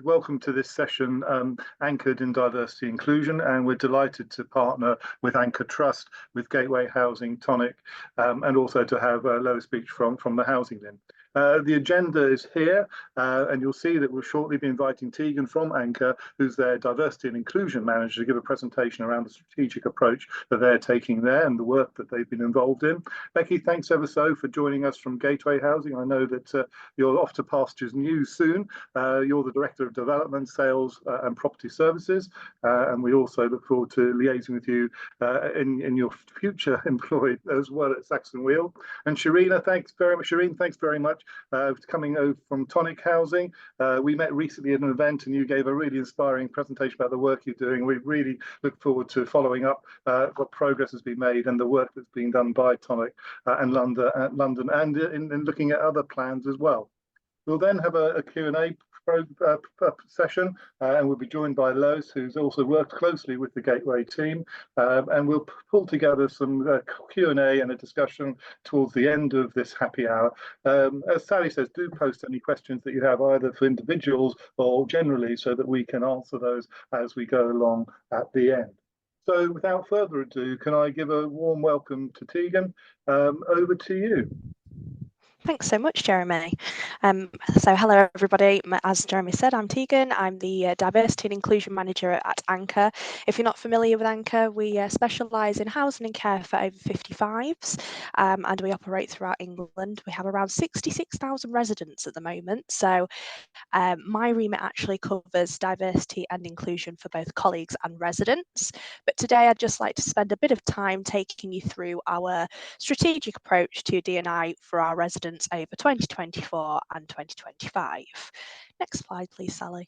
Welcome to this session anchored in diversity inclusion, and we're delighted to partner with Anchor Trust, with Gateway Housing, Tonic, and also to have a low speech from the HousingLIN. The agenda is here, and you'll see that we'll shortly be inviting Tegan from Anchor, who's their diversity and inclusion manager, to give a presentation around the strategic approach that they're taking there and the work that they've been involved in. Becky, thanks ever so for joining us from Gateway Housing. I know that you're off to pastures new soon. You're the Director of Development, Sales and Property Services, and we also look forward to liaising with you in your future employ as well at Saxon Wheel. And Sharina, thanks very much. Shireen, thanks very much for coming over from Tonic Housing. We met recently at an event and you gave a really inspiring presentation about the work you're doing. We really look forward to following up what progress has been made and the work that's being done by Tonic and London and in looking at other plans as well. We'll then have a Q&A session, and we'll be joined by Lois, who's also worked closely with the Gateway team, and we'll pull together some Q&A and a discussion towards the end of this happy hour. As Sally says, do post any questions that you have, either for individuals or generally, so that we can answer those as we go along at the end. So without further ado, can I give a warm welcome to Tegan? Over to you. Thanks so much, Jeremy. So hello, everybody. As Jeremy said, I'm Tegan. I'm the Diversity and Inclusion Manager at Anchor. If you're not familiar with Anchor, we specialise in housing and care for over 55s, and we operate throughout England. We have around 66,000 residents at the moment. So my remit actually covers diversity and inclusion for both colleagues and residents. But today I'd just like to spend a bit of time taking you through our strategic approach to D&I for our residents over 2024 and 2025. Next slide, please, Sally.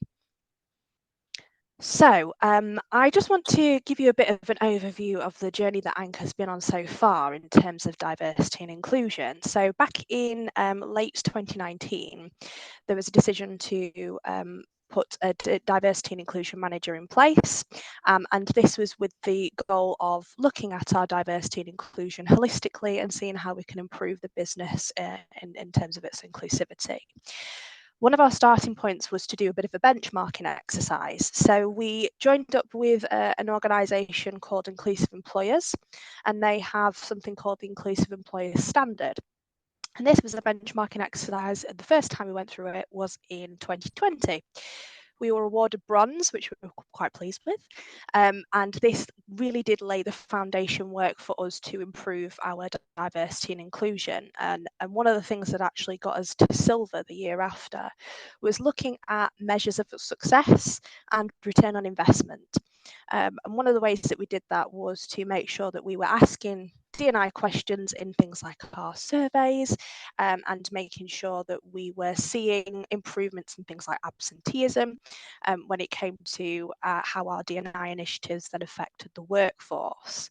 So I just want to give you a bit of an overview of the journey that Anchor's been on so far in terms of diversity and inclusion. So back in late 2019, there was a decision to put a diversity and inclusion manager in place, and this was with the goal of looking at our diversity and inclusion holistically and seeing how we can improve the business in terms of its inclusivity. One of our starting points was to do a bit of a benchmarking exercise. So we joined up with an organisation called Inclusive Employers, and they have something called the Inclusive Employers Standard. And this was a benchmarking exercise. The first time we went through it was in 2020. We were awarded bronze, which we were quite pleased with. And this really did lay the foundation work for us to improve our diversity and inclusion. And one of the things that actually got us to silver the year after was looking at measures of success and return on investment. And one of the ways that we did that was to make sure that we were asking D&I questions in things like our surveys, and making sure that we were seeing improvements in things like absenteeism when it came to how our D&I initiatives then affected the workforce.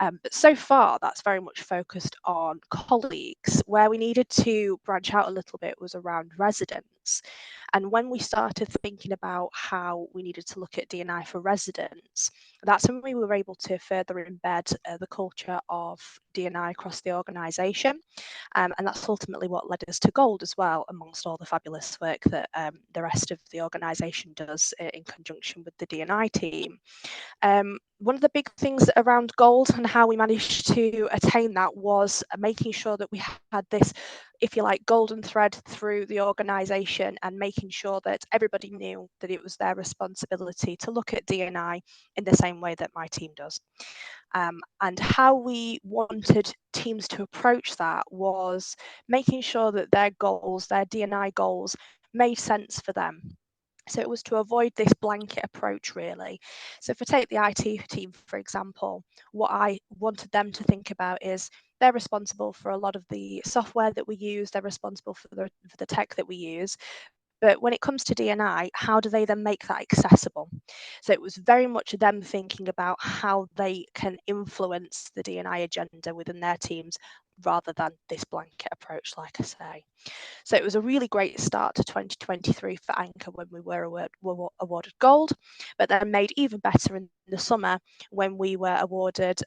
But so far, that's very much focused on colleagues. Where we needed to branch out a little bit was around residents. And when we started thinking about how we needed to look at D&I for residents, that's when we were able to further embed the culture of D&I across the organisation. And that's ultimately what led us to Gold as well, amongst all the fabulous work that the rest of the organisation does in conjunction with the D&I team. One of the big things around Gold and how we managed to attain that was making sure that we had this, if you like, golden thread through the organisation, and making sure that everybody knew that it was their responsibility to look at D&I in the same way that my team does. And how we wanted teams to approach that was making sure that their goals, their D&I goals, made sense for them. So it was to avoid this blanket approach, really. So if I take the IT team, for example, what I wanted them to think about is they're responsible for a lot of the software that we use, they're responsible for the tech that we use. But when it comes to D&I, how do they then make that accessible? So it was very much them thinking about how they can influence the D&I agenda within their teams, rather than this blanket approach, like I say. So it was a really great start to 2023 for Anchor when we were awarded Gold, but then made even better in the summer when we were awarded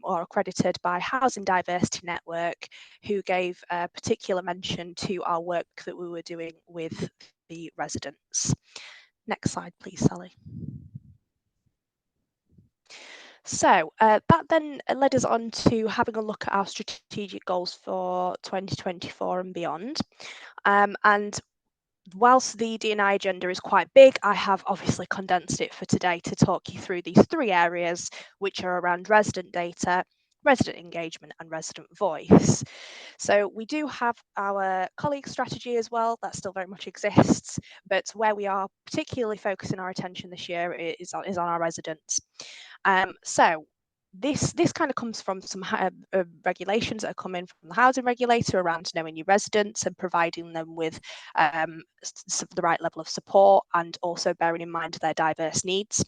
or accredited by Housing Diversity Network, who gave a particular mention to our work that we were doing with the residents. Next slide, please, Sally. So that then led us on to having a look at our strategic goals for 2024 and beyond. And whilst the D&I agenda is quite big, I have obviously condensed it for today to talk you through these three areas, which are around resident data, resident engagement, and resident voice. So we do have our colleague strategy as well, that still very much exists, but where we are particularly focusing our attention this year is on our residents. So this kind of comes from some regulations that are coming from the housing regulator around knowing your residents and providing them with the right level of support, and also bearing in mind their diverse needs.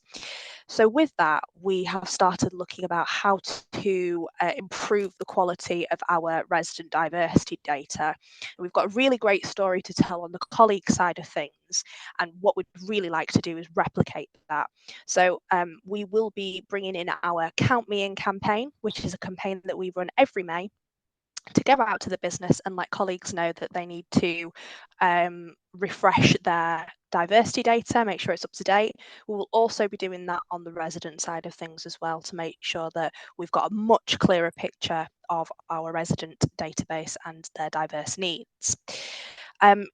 So with that, we have started looking about how to improve the quality of our resident diversity data. We've got a really great story to tell on the colleague side of things, and what we'd really like to do is replicate that. So we will be bringing in our Count Me In campaign, which is a campaign that we run every May to go out to the business and let colleagues know that they need to refresh their diversity data, make sure it's up to date. We will also be doing that on the resident side of things as well, to make sure that we've got a much clearer picture of our resident database and their diverse needs.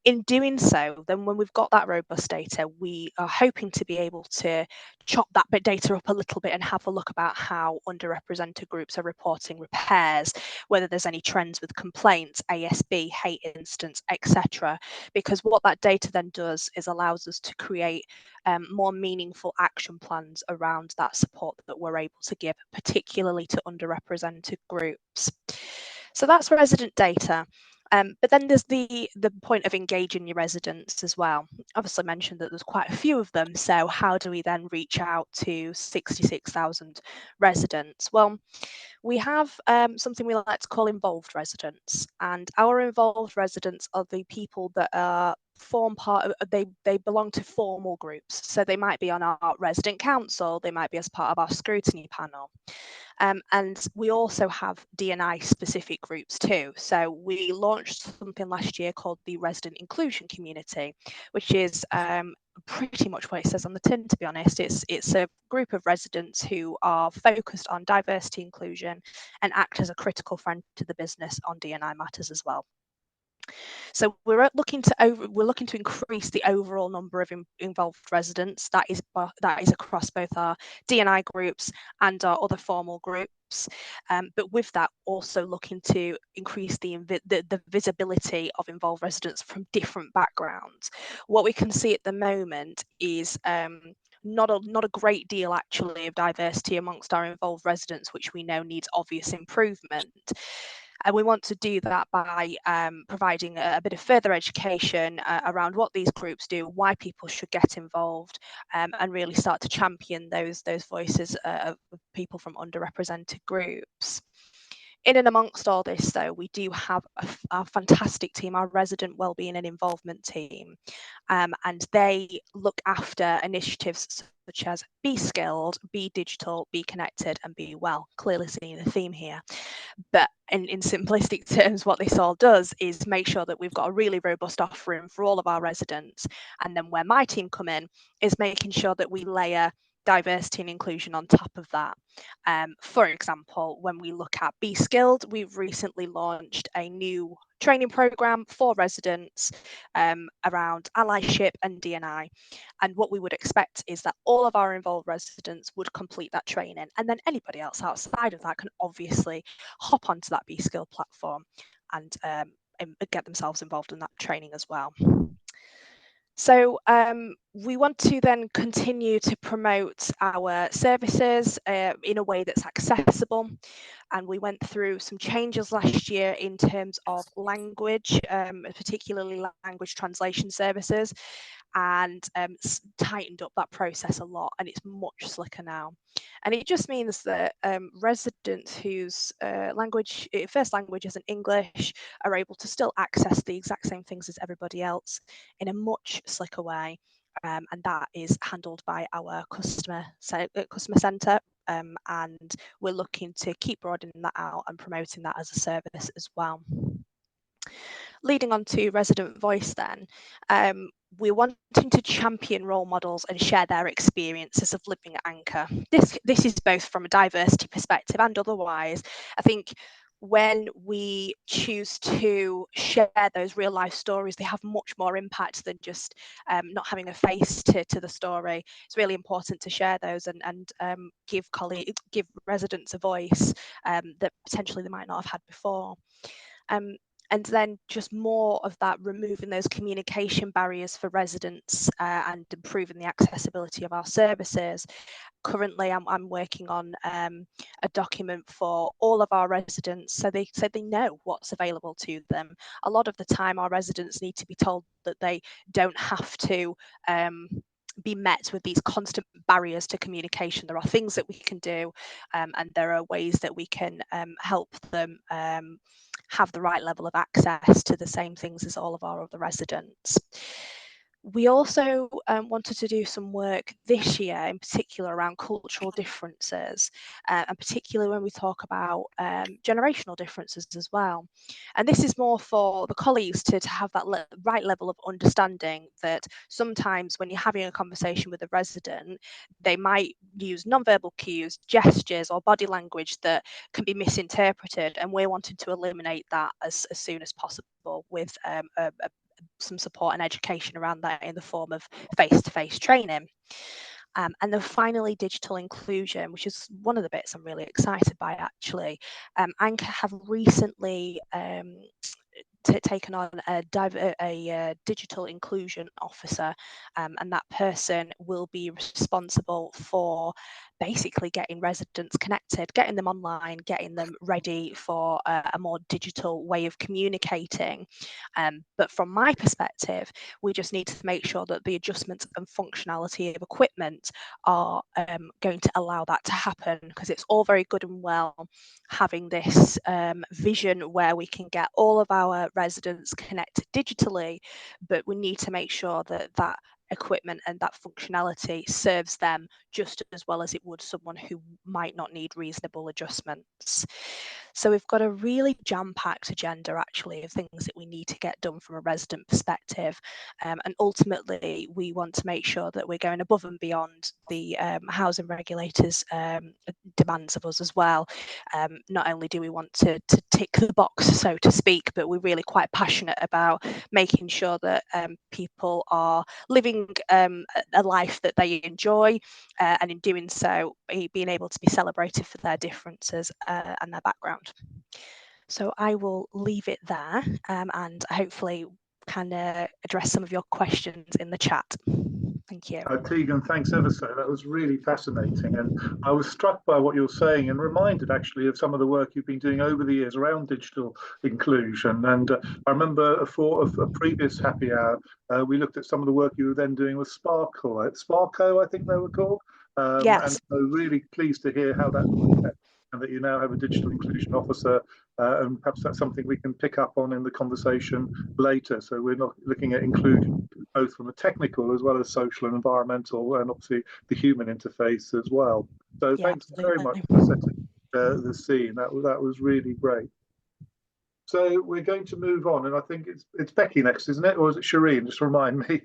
In doing so, then when we've got that robust data, we are hoping to be able to chop that bit data up a little bit and have a look about how underrepresented groups are reporting repairs, whether there's any trends with complaints, ASB, hate incidents, etc. Because what that data then does is allows us to create more meaningful action plans around that support that we're able to give, particularly to underrepresented groups. So that's resident data. But then there's the point of engaging your residents as well. Obviously mentioned that there's quite a few of them, so how do we then reach out to 66,000 residents? Well, we have something we like to call involved residents, and our involved residents are the people that form part of, they belong to formal groups. So they might be on our resident council, they might be as part of our scrutiny panel. And we also have D&I specific groups too. So we launched something last year called the Resident Inclusion Community, which is pretty much what it says on the tin, to be honest. It's a group of residents who are focused on diversity inclusion and act as a critical friend to the business on D&I matters as well. So we're looking to increase the overall number of involved residents. That is across both our D&I groups and our other formal groups. But with that, also looking to increase the visibility of involved residents from different backgrounds. What we can see at the moment is not a great deal actually of diversity amongst our involved residents, which we know needs obvious improvement. And we want to do that by providing a bit of further education around what these groups do, why people should get involved, and really start to champion those voices of people from underrepresented groups. In and amongst all this, though, we do have a fantastic team, our resident wellbeing and involvement team, and they look after initiatives such as Be Skilled, Be Digital, Be Connected, and Be Well. Clearly seeing a theme here. But in simplistic terms, what this all does is make sure that we've got a really robust offering for all of our residents. And then where my team come in is making sure that we layer diversity and inclusion on top of that. For example, when we look at Be Skilled, we've recently launched a new training program for residents around allyship and D&I. And what we would expect is that all of our involved residents would complete that training, and then anybody else outside of that can obviously hop onto that Be Skilled platform and get themselves involved in that training as well. So we want to then continue to promote our services in a way that's accessible. And we went through some changes last year in terms of language, particularly language translation services, and tightened up that process a lot, and it's much slicker now. And it just means that residents whose first language isn't English are able to still access the exact same things as everybody else in a much slicker way. And that is handled by our customer centre, and we're looking to keep broadening that out and promoting that as a service as well. Leading on to resident voice then, we're wanting to champion role models and share their experiences of living at Anchor. This is both from a diversity perspective and otherwise. I think when we choose to share those real life stories, they have much more impact than just not having a face to the story. It's really important to share those and give residents a voice that potentially they might not have had before. And then just more of that, removing those communication barriers for residents and improving the accessibility of our services. Currently, I'm working on a document for all of our residents so they know what's available to them. A lot of the time, our residents need to be told that they don't have to be met with these constant barriers to communication. There are things that we can do, and there are ways that we can help them have the right level of access to the same things as all of our other residents. We also wanted to do some work this year, in particular around cultural differences, and particularly when we talk about generational differences as well. And this is more for the colleagues to have that right level of understanding that sometimes when you're having a conversation with a resident, they might use non-verbal cues, gestures, or body language that can be misinterpreted. And we're wanting to eliminate that as soon as possible with some support and education around that in the form of face-to-face training. And then finally, digital inclusion, which is one of the bits I'm really excited by, actually. Anchor have recently taken on a digital inclusion officer, and that person will be responsible for basically getting residents connected, getting them online, getting them ready for a more digital way of communicating. But from my perspective, we just need to make sure that the adjustments and functionality of equipment are going to allow that to happen, because it's all very good and well having this vision where we can get all of our residents connected digitally, but we need to make sure that that equipment and that functionality serves them just as well as it would someone who might not need reasonable adjustments. So we've got a really jam-packed agenda, actually, of things that we need to get done from a resident perspective. And ultimately, we want to make sure that we're going above and beyond the housing regulators' demands of us as well. Not only do we want to tick the box, so to speak, but we're really quite passionate about making sure that people are living a life that they enjoy, and in doing so, being able to be celebrated for their differences and their background. So I will leave it there, and hopefully can address some of your questions in the chat. Thank you. Tegan, thanks ever so. That was really fascinating. And I was struck by what you're saying and reminded actually of some of the work you've been doing over the years around digital inclusion. And I remember for a previous Happy Hour, we looked at some of the work you were then doing with Sparco, I think they were called. Yes. And so really pleased to hear how that and that you now have a digital inclusion officer, and perhaps that's something we can pick up on in the conversation later. So we're not looking at inclusion both from a technical as well as social and environmental, and obviously the human interface as well. So yeah, thanks very much for setting the scene. That was really great. So we're going to move on, and I think it's Becky next, isn't it, or is it Shireen? Just remind me.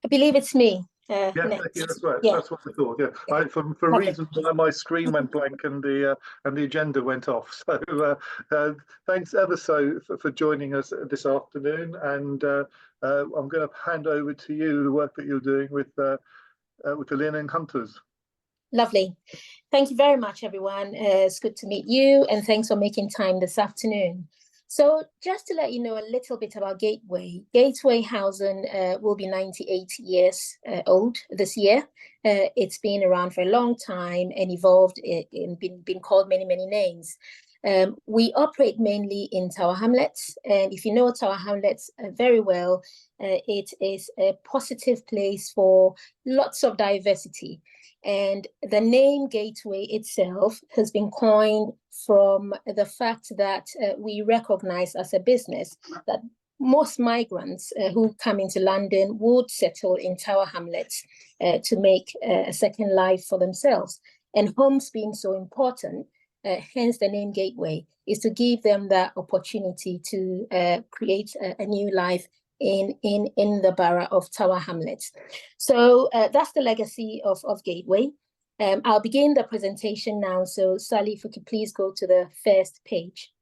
I believe it's me. Yeah, that's right. Yeah. That's what I thought. Yeah, for reasons my screen went blank and the agenda went off. So thanks ever so for joining us this afternoon. And I'm going to hand over to you the work that you're doing with the LIN and Hunters. Lovely. Thank you very much, everyone. It's good to meet you, and thanks for making time this afternoon. So just to let you know a little bit about Gateway. Gateway Housing will be 98 years old this year. It's been around for a long time and evolved and been called many, many names. We operate mainly in Tower Hamlets. And if you know Tower Hamlets very well, it is a positive place for lots of diversity. And the name Gateway itself has been coined from the fact that we recognize as a business that most migrants who come into London would settle in Tower Hamlets to make a second life for themselves. And homes being so important, hence the name Gateway, is to give them that opportunity to create a new life in the borough of Tower Hamlets. So that's the legacy of Gateway. I'll begin the presentation now. So Sally, if we could please go to the first page.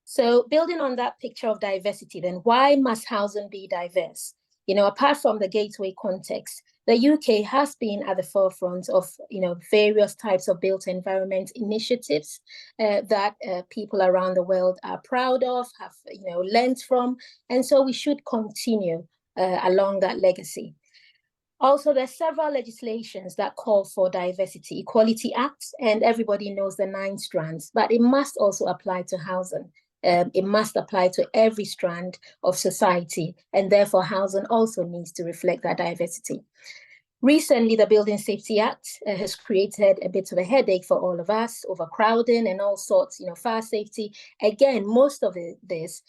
So building on that picture of diversity, then why must housing be diverse? You know, apart from the Gateway context, the UK has been at the forefront of, you know, various types of built environment initiatives that people around the world are proud of, have, you know, learned from. And so we should continue along that legacy. Also, there's several legislations that call for diversity, Equality Acts, and everybody knows the 9 strands, but it must also apply to housing. It must apply to every strand of society, and therefore housing also needs to reflect that diversity. Recently, the Building Safety Act has created a bit of a headache for all of us, overcrowding and all sorts, you know, fire safety. Again, most of this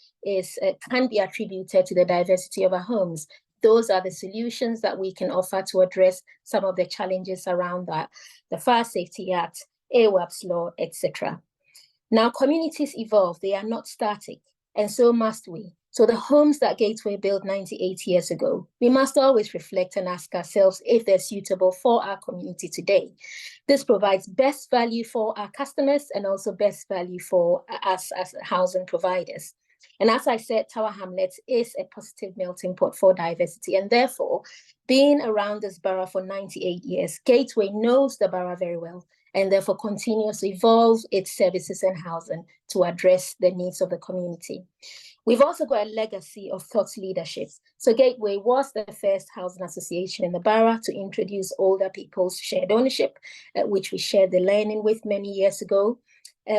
can be attributed to the diversity of our homes. Those are the solutions that we can offer to address some of the challenges around that. The Fire Safety Act, AWAB's law, etc. Now, communities evolve, they are not static, and so must we. So the homes that Gateway built 98 years ago, we must always reflect and ask ourselves if they're suitable for our community today. This provides best value for our customers and also best value for us as housing providers. And as I said, Tower Hamlets is a positive melting pot for diversity, and therefore, being around this borough for 98 years, Gateway knows the borough very well, and therefore continues to evolve its services and housing to address the needs of the community. We've also got a legacy of thought leadership. So Gateway was the first housing association in the borough to introduce older people's shared ownership, which we shared the learning with many years ago.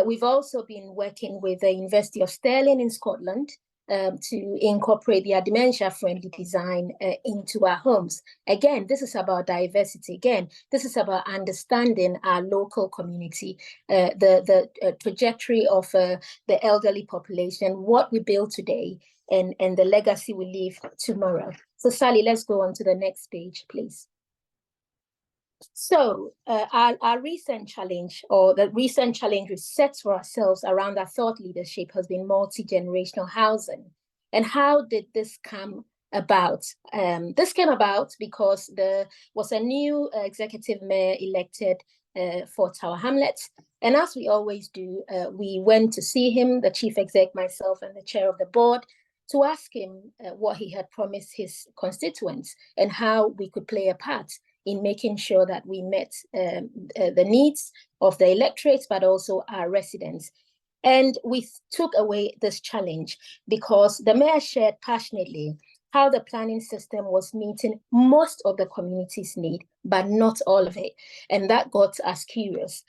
We've also been working with the University of Stirling in Scotland to incorporate their dementia-friendly design into our homes. Again, this is about diversity. Again, this is about understanding our local community, the trajectory of the elderly population, what we build today, and the legacy we leave tomorrow. So Sally, let's go on to the next page, please. So our recent challenge, or the recent challenge we set for ourselves around our thought leadership, has been multi-generational housing. And how did this come about? This came about because there was a new executive mayor elected for Tower Hamlets. And as we always do, we went to see him, the chief exec, myself, and the chair of the board, to ask him what he had promised his constituents and how we could play a part in making sure that we met the needs of the electorate, but also our residents. And we took away this challenge because the mayor shared passionately how the planning system was meeting most of the community's need, but not all of it. And that got us curious.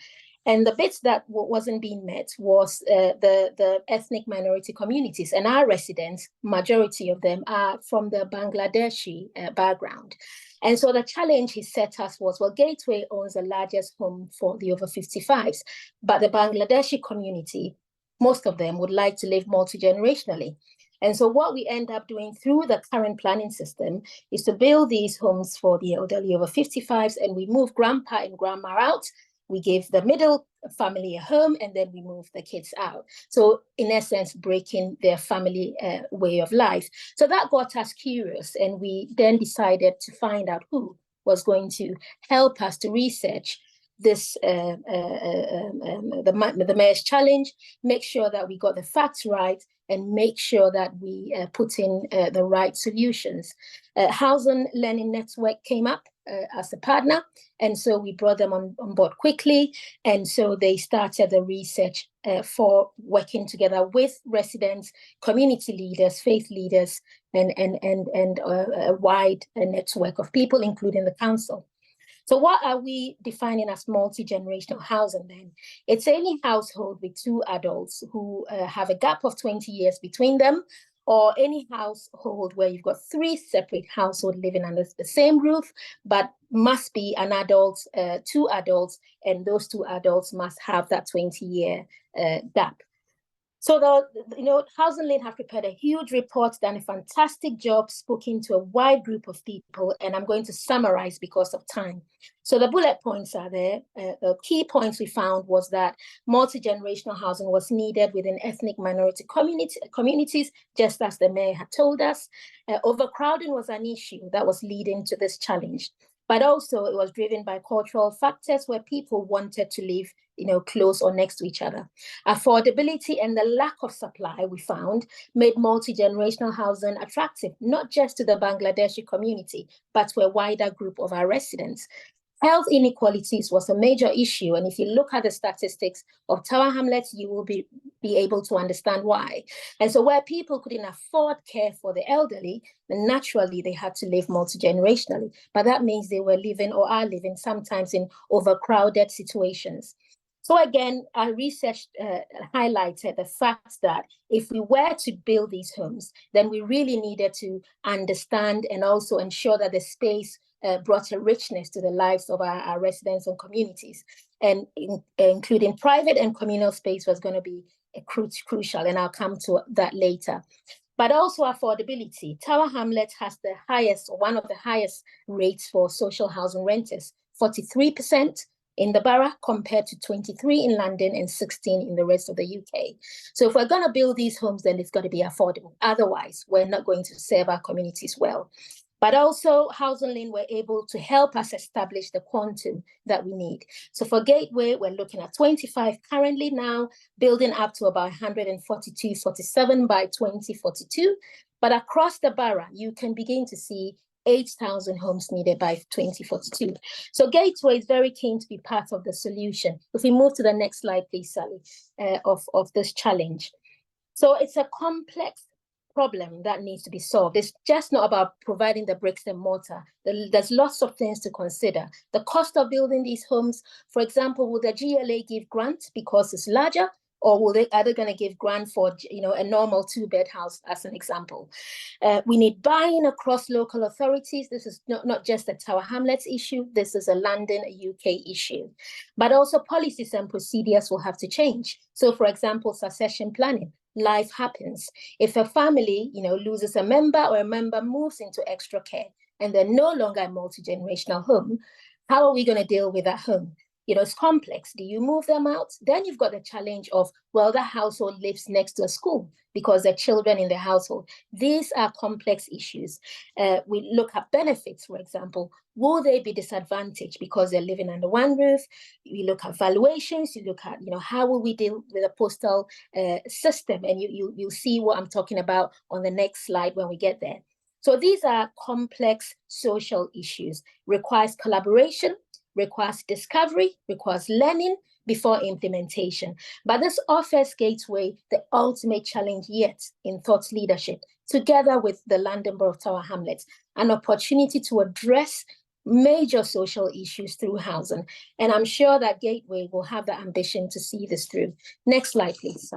And the bits that wasn't being met was the ethnic minority communities. And our residents, majority of them, are from the Bangladeshi background. And so the challenge he set us was, well, Gateway owns the largest home for the over 55s, but the Bangladeshi community, most of them would like to live multi-generationally. And so what we end up doing through the current planning system is to build these homes for the elderly over 55s, and we move grandpa and grandma out. We give the middle family a home, and then we move the kids out. So in essence, breaking their family way of life. So that got us curious, and we then decided to find out who was going to help us to research this, the mayor's challenge, make sure that we got the facts right, and make sure that we put in the right solutions. Housing Learning Network came up as a partner, and so we brought them on board quickly, and so they started the research for working together with residents, community leaders, faith leaders, and a wide network of people, including the council. So what are we defining as multi-generational housing then? It's any household with 2 adults who have a gap of 20 years between them, or any household where you've got 3 separate households living under the same roof, but must be an adult, 2 adults, and those 2 adults must have that 20-year gap. So HousingLIN have prepared a huge report, done a fantastic job, spoken to a wide group of people, and I'm going to summarize because of time. So the bullet points are there. The key points we found was that multi-generational housing was needed within ethnic minority communities, just as the mayor had told us. Overcrowding was an issue that was leading to this challenge, but also it was driven by cultural factors where people wanted to live close or next to each other. Affordability and the lack of supply, we found, made multi-generational housing attractive, not just to the Bangladeshi community, but to a wider group of our residents. Health inequalities was a major issue. And if you look at the statistics of Tower Hamlets, you will be able to understand why. And so where people couldn't afford care for the elderly, then naturally they had to live multi-generationally. But that means they were living or are living sometimes in overcrowded situations. So again, our research highlighted the fact that if we were to build these homes, then we really needed to understand and also ensure that the space brought a richness to the lives of our residents and communities. And including private and communal space was going to be crucial, and I'll come to that later. But also affordability. Tower Hamlets has the highest, or one of the highest rates for social housing renters, 43%. In the borough compared to 23 in London and 16 in the rest of the UK. So if we're going to build these homes, then it's got to be affordable. Otherwise, we're not going to serve our communities well. But also HousingLIN were able to help us establish the quantum that we need. So for Gateway, we're looking at 25 currently now, building up to about 142, 47 by 2042. But across the borough, you can begin to see 8,000 homes needed by 2042. So Gateway is very keen to be part of the solution. If we move to the next slide, please, Sally, of this challenge. So it's a complex problem that needs to be solved. It's just not about providing the bricks and mortar. There's lots of things to consider. The cost of building these homes, for example, will the GLA give grant because it's larger? Or are they going to give grant for a normal 2-bed house, as an example? We need buy-in across local authorities. This is not just a Tower Hamlets issue. This is a London, a UK issue. But also policies and procedures will have to change. So, for example, succession planning. Life happens. If a family loses a member or a member moves into extra care and they're no longer a multi-generational home, how are we going to deal with that home? It's complex. Do you move them out? Then you've got the challenge of, well, the household lives next to a school because there are children in the household. These are complex issues. We look at benefits, for example. Will they be disadvantaged because they're living under one roof? We look at valuations. You look at, how will we deal with a postal system? And you'll see what I'm talking about on the next slide when we get there. So these are complex social issues, requires collaboration, requires discovery, requires learning before implementation. But this offers Gateway the ultimate challenge yet in thought leadership, together with the London Borough of Tower Hamlets, an opportunity to address major social issues through housing. And I'm sure that Gateway will have the ambition to see this through. Next slide, please.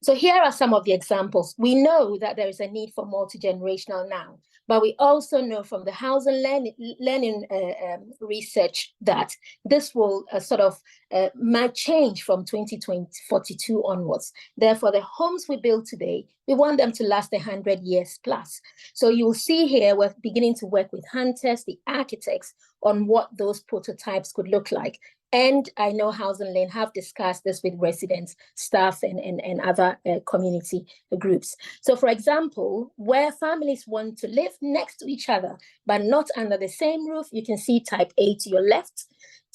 So here are some of the examples. We know that there is a need for multi-generational now, but we also know from the housing learning research that this will might change from 2042 onwards. Therefore, the homes we build today, we want them to last 100 years plus. So you'll see here, we're beginning to work with hunters, the architects, on what those prototypes could look like. And I know HousingLIN have discussed this with residents, staff, and other community groups. So, for example, where families want to live next to each other, but not under the same roof, you can see type A to your left,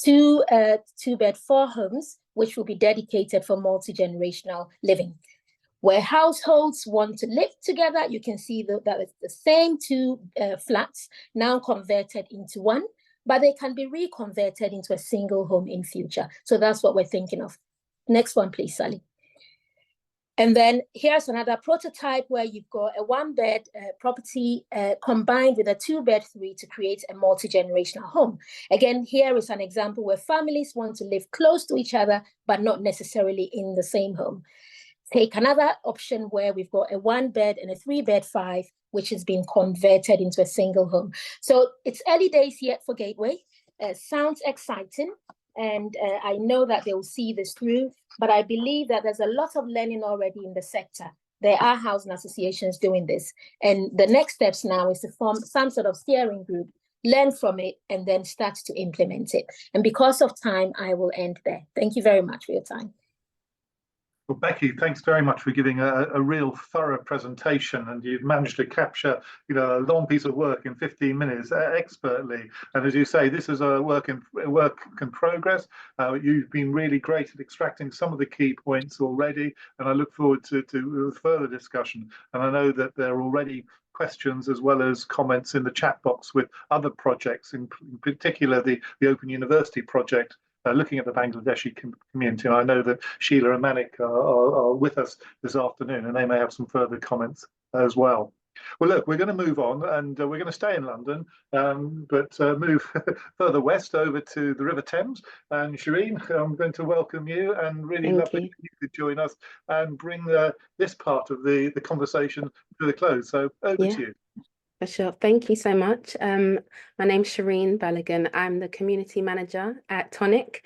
2-bed, 4 homes, which will be dedicated for multi-generational living. Where households want to live together, you can see that it's the same 2 flats now converted into one, but they can be reconverted into a single home in future. So that's what we're thinking of. Next one, please, Sally. And then here's another prototype where you've got a 1-bed property combined with a 2-bed 3 to create a multi-generational home. Again, here is an example where families want to live close to each other, but not necessarily in the same home. Take another option where we've got a 1-bed and a 3-bed 5, which has been converted into a single home. So it's early days yet for Gateway. Sounds exciting, and I know that they will see this through, but I believe that there's a lot of learning already in the sector. There are housing associations doing this, and the next steps now is to form some sort of steering group, learn from it, and then start to implement it. And because of time, I will end there. Thank you very much for your time. Well, Becky, thanks very much for giving a real thorough presentation, and you've managed to capture, a long piece of work in 15 minutes expertly. And as you say, this is a work in progress. You've been really great at extracting some of the key points already, and I look forward to further discussion. And I know that there are already questions as well as comments in the chat box with other projects, in particular the Open University project, looking at the Bangladeshi community. And I know that Sheila and Manik are with us this afternoon, and they may have some further comments as well. Well, look, we're going to move on, and we're going to stay in London, but move further west over to the River Thames. And Shireen, I'm going to welcome you, and really lovely you could join us and bring this part of the conversation to the close. So over to you. For sure. Thank you so much. My name's Shireen Balogun. I'm the community manager at Tonic.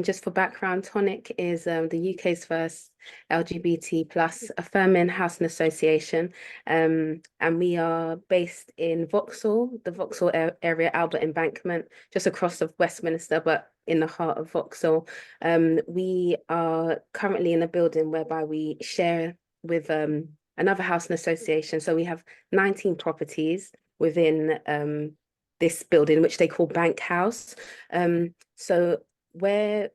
Just for background, Tonic is the UK's first LGBT plus affirming housing association. And we are based in Vauxhall, the Vauxhall area, Albert Embankment, just across of Westminster, but in the heart of Vauxhall. We are currently in a building whereby we share with another housing association. So we have 19 properties within this building, which they call Bank House. So where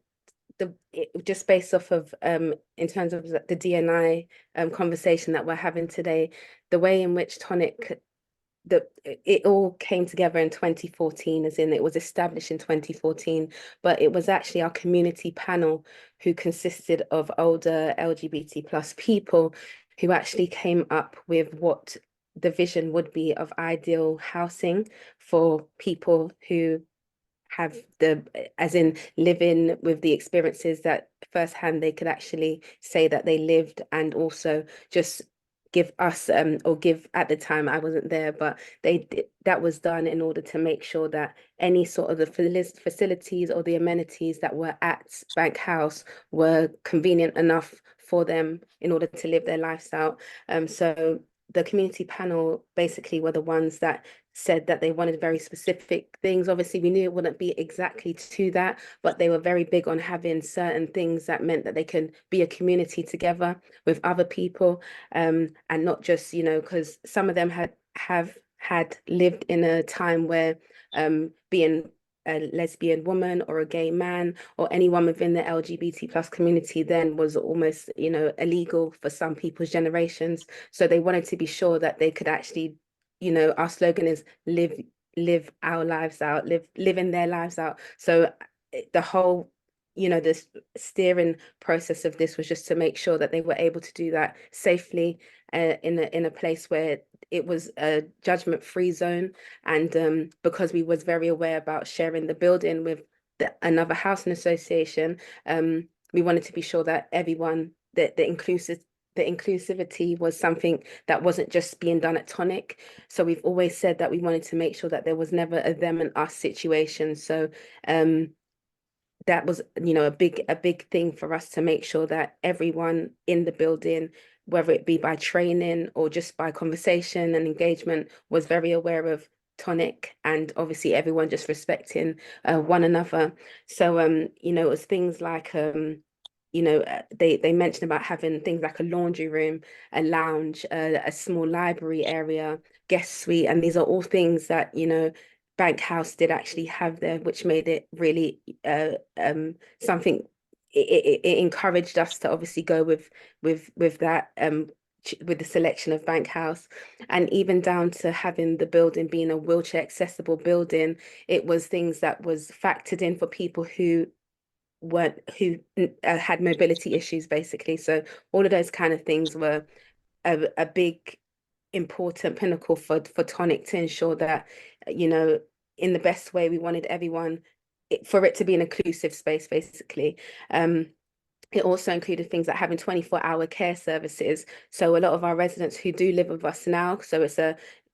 just based off of in terms of the D&I conversation that we're having today, the way in which Tonic, it all came together in 2014, as in it was established in 2014, but it was actually our community panel who consisted of older LGBT plus people who actually came up with what the vision would be of ideal housing for people who have as in living with the experiences that firsthand they could actually say that they lived, and also just give us or give, at the time I wasn't there, but that was done in order to make sure that any sort of the facilities or the amenities that were at Bank House were convenient enough for them in order to live their lives out. So the community panel basically were the ones that said that they wanted very specific things. Obviously, we knew it wouldn't be exactly to that, but they were very big on having certain things that meant that they can be a community together with other people, and not just, because some of them have had lived in a time where being a lesbian woman or a gay man or anyone within the LGBT plus community then was almost, illegal for some people's generations. So they wanted to be sure that they could actually, our slogan is live our lives out, living their lives out. So the whole, this steering process of this was just to make sure that they were able to do that safely in a place where it was a judgment-free zone. And because we was very aware about sharing the building with another housing association, we wanted to be sure that everyone, the inclusivity was something that wasn't just being done at Tonic. So we've always said that we wanted to make sure that there was never a them and us situation. So that was, a big thing for us to make sure that everyone in the building, whether it be by training or just by conversation and engagement, was very aware of Tonic, and obviously everyone just respecting one another. So it was things like they mentioned about having things like a laundry room, a lounge, a small library area, guest suite, and these are all things that Bank House did actually have there, which made it really something. It encouraged us to obviously go with that with the selection of Bank House, and even down to having the building being a wheelchair accessible building. It was things that was factored in for people who had mobility issues, basically. So all of those kind of things were a big important pinnacle for Tonic to ensure that, in the best way, we wanted everyone, for it to be an inclusive space, basically. It also included things like having 24-hour care services. So a lot of our residents who do live with us now, so it's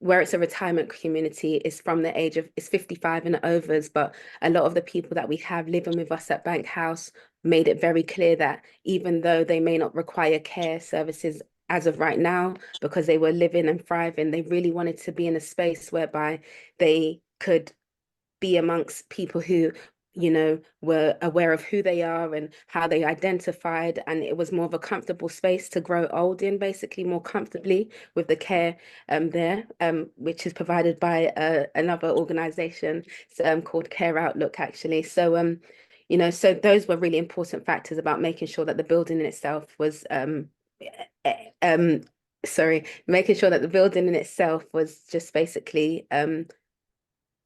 where it's a retirement community, is from the age of, it's 55 and overs, but a lot of the people that we have living with us at Bank House made it very clear that even though they may not require care services as of right now, because they were living and thriving, they really wanted to be in a space whereby they could be amongst people who, you know, were aware of who they are and how they identified, and it was more of a comfortable space to grow old in, basically more comfortably with the care there, which is provided by another organization called Care Outlook, actually. So you know, so those were really important factors about making sure that the building in itself was making sure that the building in itself was just basically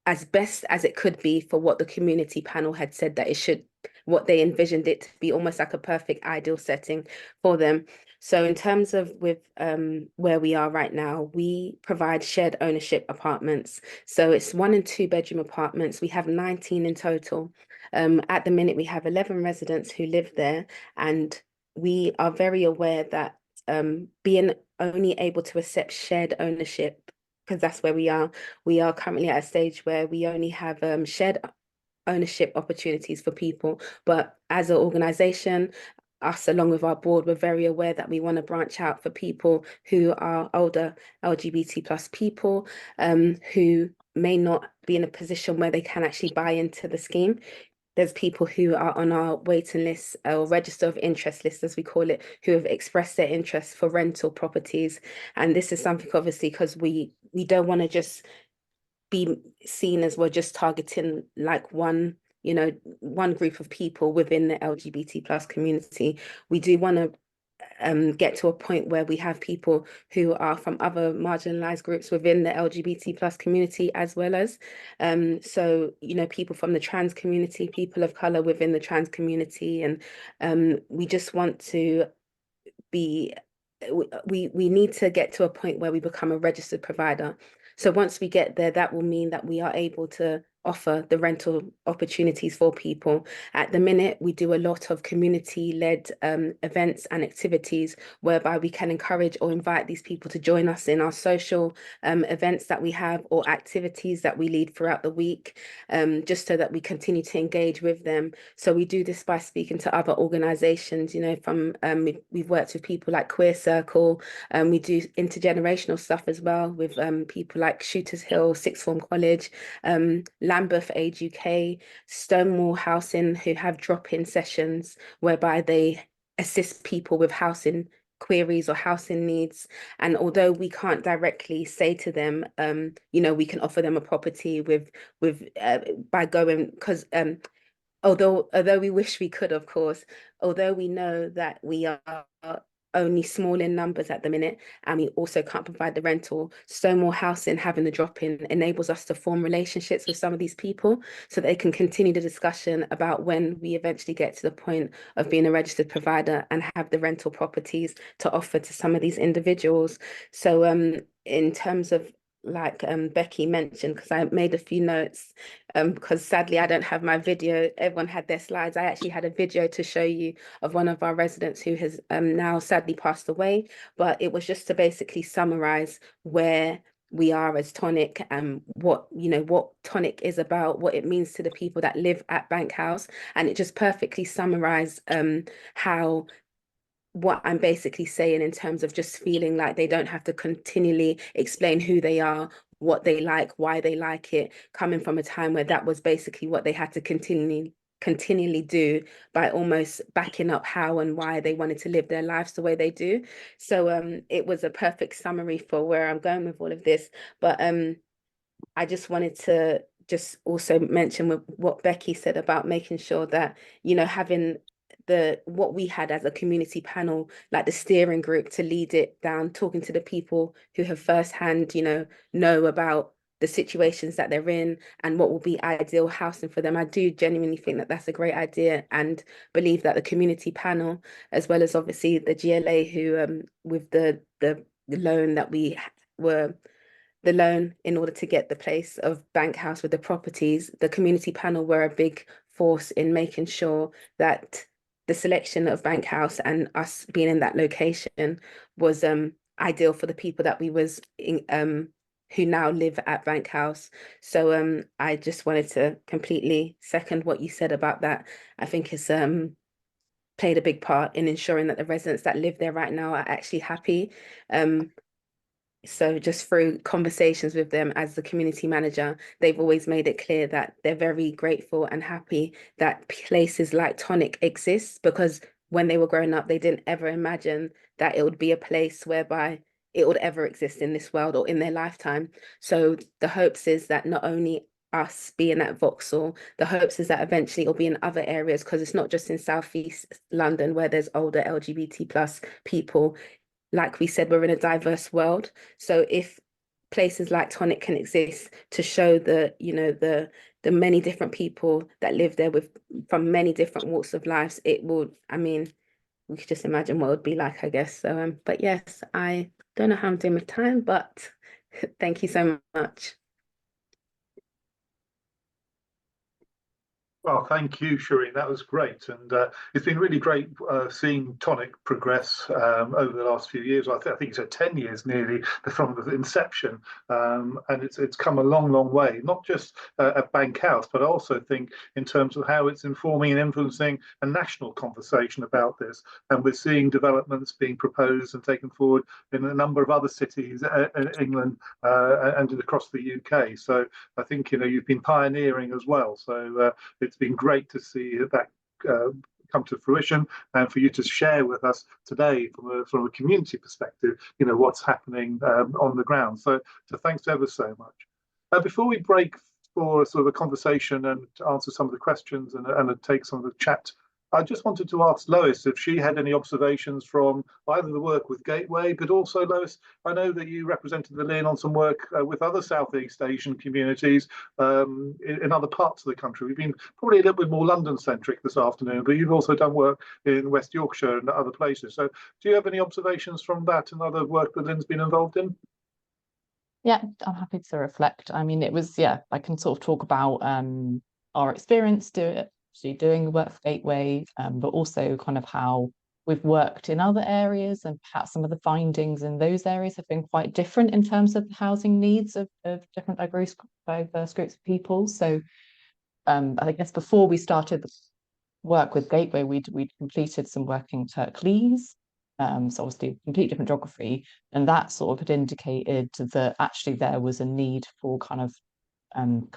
as best as it could be for what the community panel had said that it should, what they envisioned it to be, almost like a perfect ideal setting for them. So in terms of with where we are right now, we provide shared ownership apartments. So it's 1 and 2 bedroom apartments. We have 19 in total. At the minute, we have 11 residents who live there, and we are very aware that being only able to accept shared ownership, because that's where we are currently at a stage where we only have shared ownership opportunities for people. But as an organization, us along with our board, we're very aware that we want to branch out for people who are older LGBT plus people who may not be in a position where they can actually buy into the scheme. There's people who are on our waiting list or register of interest list, as we call it, who have expressed their interest for rental properties. And this is something, obviously, because we don't want to just be seen as we're just targeting like one, you know, one group of people within the LGBT plus community. We do want to get to a point where we have people who are from other marginalized groups within the LGBT plus community, as well as so, you know, people from the trans community, people of color within the trans community. And we just want to be, we need to get to a point where we become a registered provider. So once we get there, that will mean that we are able to offer the rental opportunities for people. At the minute, we do a lot of community-led events and activities whereby we can encourage or invite these people to join us in our social events that we have, or activities that we lead throughout the week, just so that we continue to engage with them. So we do this by speaking to other organizations, you know, from we've worked with people like Queer Circle, we do intergenerational stuff as well with people like Shooters Hill, Sixth Form College, Lambeth Age UK, Stonewall Housing, who have drop-in sessions whereby they assist people with housing queries or housing needs. And although we can't directly say to them, you know, we can offer them a property with by going, because although we wish we could, of course, although we know that we are only small in numbers at the minute, and we also can't provide the rental, Stonewall Housing having the drop-in enables us to form relationships with some of these people so they can continue the discussion about when we eventually get to the point of being a registered provider and have the rental properties to offer to some of these individuals. So in terms of, like Becky mentioned, because I made a few notes, because sadly I don't have my video. Everyone had their slides. I actually had a video to show you of one of our residents who has now sadly passed away, but it was just to basically summarize where we are as Tonic and what, you know, what Tonic is about, what it means to the people that live at Bank House. And it just perfectly summarized how what I'm basically saying in terms of just feeling like they don't have to continually explain who they are, what they like, why they like it, coming from a time where that was basically what they had to continually do by almost backing up how and why they wanted to live their lives the way they do. So it was a perfect summary for where I'm going with all of this. But I just wanted to just also mention with what Becky said about making sure that, you know, having what we had as a community panel, like the steering group to lead it down, talking to the people who have firsthand, you know about the situations that they're in and what will be ideal housing for them. I do genuinely think that that's a great idea, and believe that the community panel, as well as obviously the GLA, who with the loan that we were the loan in order to get the place of Bank House with the properties, the community panel were a big force in making sure that the selection of Bank House and us being in that location was ideal for the people that we was who now live at Bank House. So I just wanted to completely second what you said about that. I think it's played a big part in ensuring that the residents that live there right now are actually happy. So just through conversations with them as the community manager, they've always made it clear that they're very grateful and happy that places like Tonic exist, because when they were growing up, they didn't ever imagine that it would be a place whereby it would ever exist in this world or in their lifetime. So the hopes is that not only us being at Vauxhall, the hopes is that eventually it'll be in other areas, because it's not just in Southeast London where there's older LGBT plus people. Like we said, we're in a diverse world. So if places like Tonic can exist to show the many different people that live there from many different walks of lives, it would, I mean, we could just imagine what it would be like, I guess. So but yes, I don't know how I'm doing with time, but thank you so much. Well, thank you, Shireen. That was great, and it's been really great seeing Tonic progress over the last few years. I think it's 10 years nearly from the inception, and it's come a long, long way. Not just at Bank House, but I also think in terms of how it's informing and influencing a national conversation about this. And we're seeing developments being proposed and taken forward in a number of other cities in England and across the UK. So I think you've been pioneering as well. So it's been great to see that come to fruition, and for you to share with us today from a community perspective, what's happening on the ground. So thanks ever so much. Before we break for sort of a conversation and to answer some of the questions and take some of the chat, I just wanted to ask Lois if she had any observations from either the work with Gateway, but also, Lois, I know that you represented the LIN on some work with other Southeast Asian communities in other parts of the country. We've been probably a little bit more London-centric this afternoon, but you've also done work in West Yorkshire and other places. So do you have any observations from that and other work that LIN's been involved in? Yeah, I'm happy to reflect. I mean, it was, yeah, I can sort of talk about our experience doing the work for Gateway, but also kind of how we've worked in other areas, and perhaps some of the findings in those areas have been quite different in terms of the housing needs of different diverse groups of people. So I guess before we started the work with Gateway, we'd completed some work in Turklees. So obviously a complete different geography, and that sort of had indicated that actually there was a need for kind of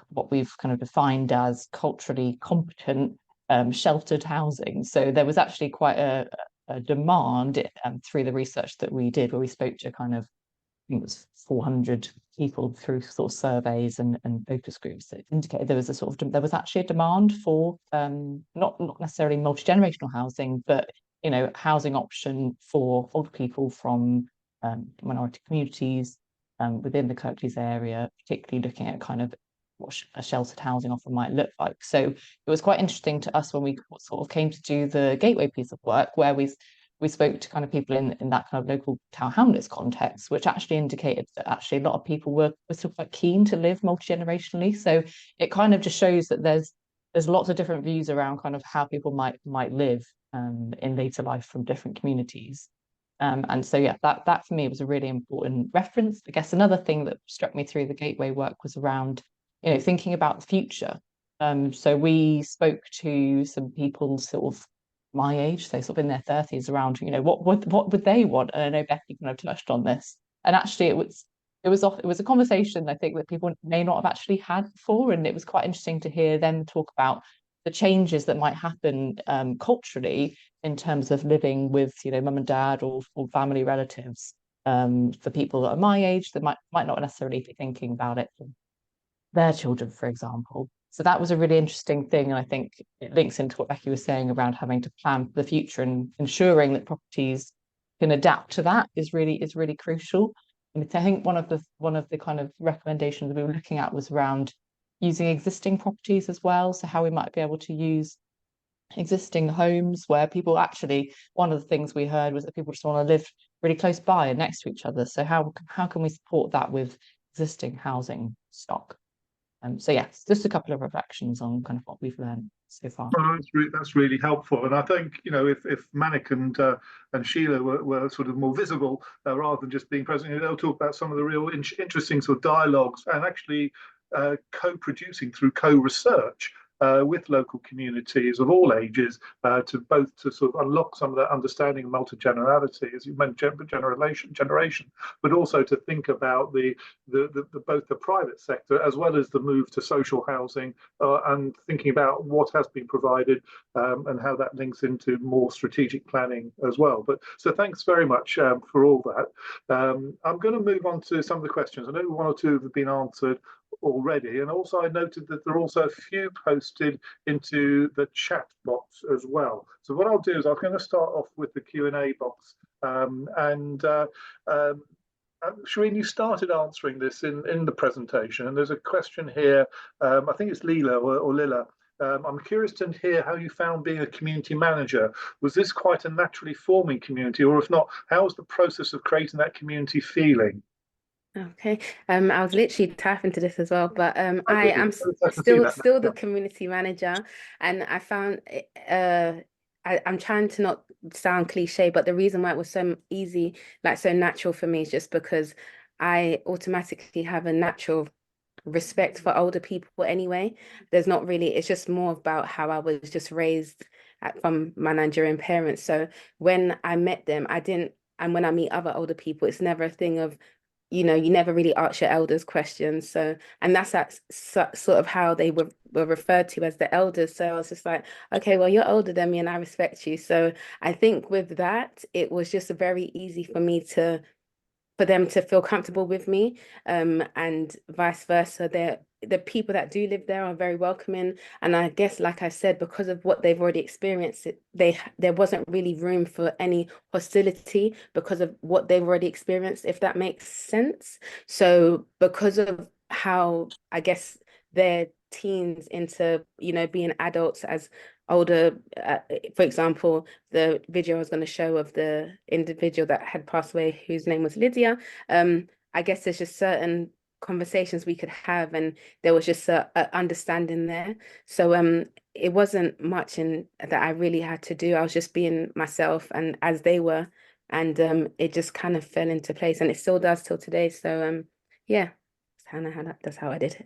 what we've kind of defined as culturally competent sheltered housing. So there was actually quite a demand through the research that we did, where we spoke to kind of, I think it was 400 people through sort of surveys and focus groups that indicated there was actually a demand for not necessarily multi-generational housing, but housing option for older people from minority communities within the Kirklees area, particularly looking at kind of what a sheltered housing offer might look like. So it was quite interesting to us when we sort of came to do the Gateway piece of work, where we spoke to kind of people in that kind of local town hamlets context, which actually indicated that actually a lot of people were still quite keen to live multi-generationally. So it kind of just shows that there's lots of different views around kind of how people might live in later life from different communities. And so yeah, that for me was a really important reference. I guess another thing that struck me through the Gateway work was around thinking about the future. So we spoke to some people sort of my age, so sort of in their 30s, around what would they want. And I know Becky kind of touched on this, and actually it was a conversation I think that people may not have actually had before, and it was quite interesting to hear them talk about the changes that might happen culturally in terms of living with mum and dad or family relatives, for people that are my age that might not necessarily be thinking about it for their children, for example. So that was a really interesting thing, and I think it links into what Becky was saying around having to plan for the future, and ensuring that properties can adapt to that is really crucial. And I think one of the kind of recommendations we were looking at was around using existing properties as well. So how we might be able to use existing homes where people actually, one of the things we heard was that people just want to live really close by and next to each other. So how can we support that with existing housing stock? So yes, just a couple of reflections on kind of what we've learned so far. Well, that's really helpful, and I think, you know, if Manik and Sheila were sort of more visible rather than just being present, they'll talk about some of the real interesting sort of dialogues and actually co-producing through co-research with local communities of all ages to both to sort of unlock some of that understanding of multi-generality, as you mentioned, generation, but also to think about the both the private sector as well as the move to social housing and thinking about what has been provided and how that links into more strategic planning as well. But so thanks very much for all that. I'm going to move on to some of the questions. I know one or two have been answered already, and also I noted that there are also a few posted into the chat box as well. So what I'll do is I'm going to start off with the Q&A box, Shireen, you started answering this in the presentation, and there's a question here. I think it's Lila or Lila. I'm curious to hear how you found being a community manager. Was this quite a naturally forming community, or if not, how was the process of creating that community feeling? Okay, I was literally tapping into this as well, but I am still the community manager, and I found I'm trying to not sound cliche, but the reason why it was so easy, like so natural for me, is just because I automatically have a natural respect for older people anyway. There's not really, it's just more about how I was just raised from my Nigerian parents. So when I met them, and when I meet other older people, it's never a thing of, you know, you never really ask your elders questions. So, and that's sort of how they were referred to as the elders. So I was just like, okay, well, you're older than me and I respect you. So I think with that, it was just very easy for me for them to feel comfortable with me, and vice versa. The people that do live there are very welcoming, and I guess, like I said, because of what they've already experienced, there wasn't really room for any hostility because of what they've already experienced, if that makes sense. So because of how, I guess, their teens into, you know, being adults as older, for example, the video I was going to show of the individual that had passed away, whose name was Lydia, I guess there's just certain conversations we could have, and there was just a understanding there. So it wasn't much that I really had to do. I was just being myself and as they were, and it just kind of fell into place, and it still does till today. So yeah, that's how I did it.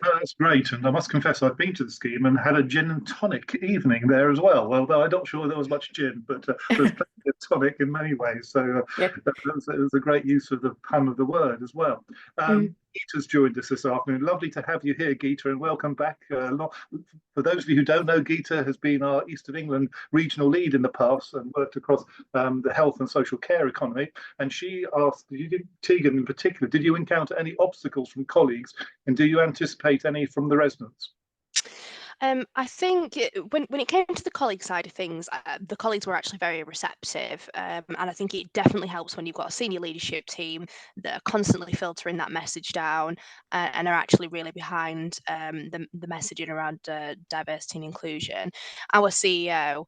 Oh, that's great, and I must confess I've been to the scheme and had a gin and tonic evening there as well. Although I'm not sure there was much gin, but there's plenty of tonic in many ways. So Yeah. it was a great use of the pun of the word as well. Geeta's joined us this afternoon. Lovely to have you here, Geeta, and welcome back. For those of you who don't know, Geeta has been our East of England regional lead in the past and worked across the health and social care economy. And she asked, Tegan in particular, did you encounter any obstacles from colleagues, and do you anticipate any from the residents? I think when it came to the colleague side of things, the colleagues were actually very receptive, and I think it definitely helps when you've got a senior leadership team that are constantly filtering that message down and are actually really behind the messaging around diversity and inclusion. Our CEO,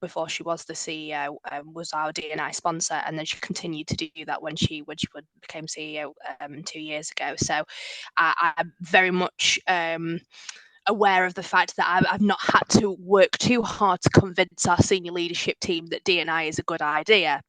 before she was the CEO, was our D&I sponsor, and then she continued to do that when she became CEO 2 years ago. So I'm very much aware of the fact that I've not had to work too hard to convince our senior leadership team that D&I is a good idea.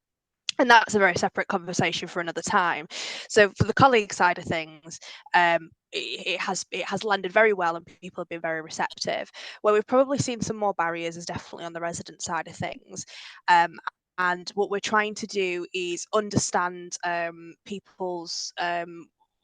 And that's a very separate conversation for another time. So for the colleague side of things, it has landed very well, and people have been very receptive. Where we've probably seen some more barriers is definitely on the resident side of things. And what we're trying to do is understand people's